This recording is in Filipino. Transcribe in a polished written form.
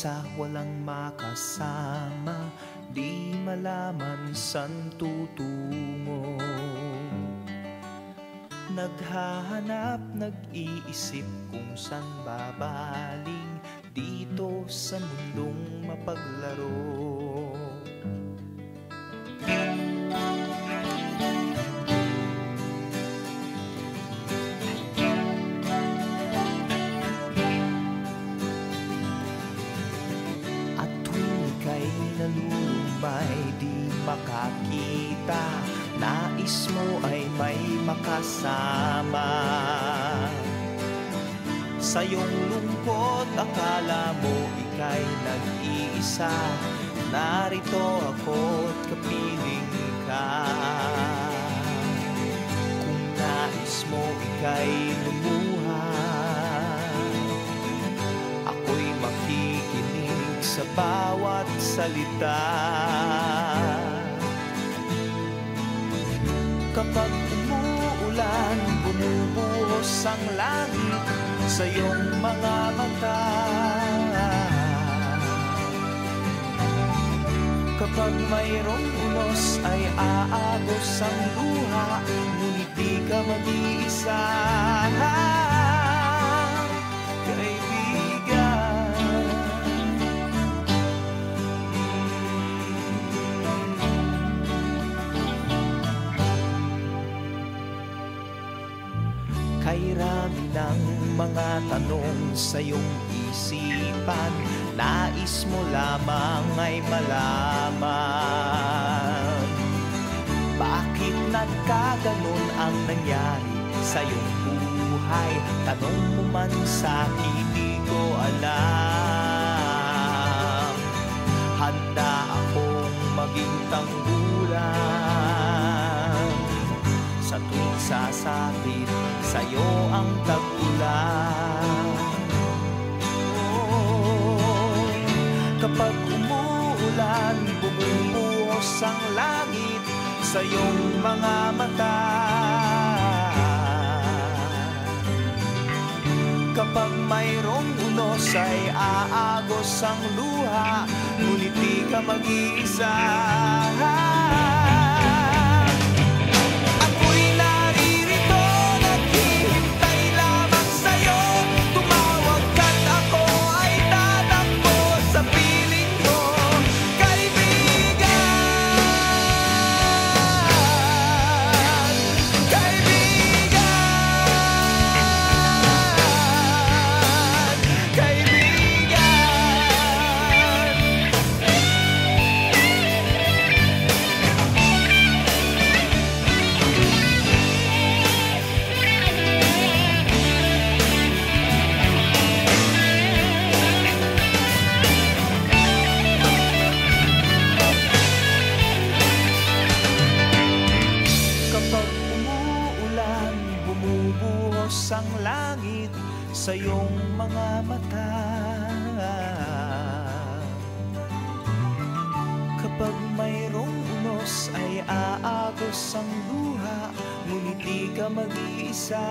mag-isa, walang makasama, di malaman san tutungo. Naghahanap, nag-iisip kung san babaling dito sa mundong mapaglaro. Nalulumbay, di makakita, nais mo ay may makasama. Sa iyong lungkot, akala mo ika'y nag-iisa, narito ako't kapiling ka. Kung nais mo ika'y lumuha, ako'y makikinig sa bawat salita. Kapag umuulan, bumubuhos ang langit sa iyong mga mata. Kapag mayroong unos ay aagos ang luha, ngunit di ka mag-iisa. Kay rami ng mga tanong sa iyong isipan, nais mo lamang ay malaman. Bakit nagkaganon ang nangyari sa iyong buhay? Tanong mo man sa'kin, di ko alam. Handa akong maging tanggulan sa tuwing sasapit sa'yo ang tag-ulan. Oh, kapag umuulan, bumubuhos ang langit sa iyong mga mata. Kapag mayroong unos ay aagos ang luha, ngunit di ka mag-iisa. Bumubuhos ang langit sa iyong mga mata. Kapag mayroong unos ay aagos ang luha, ngunit di ka mag-iisa.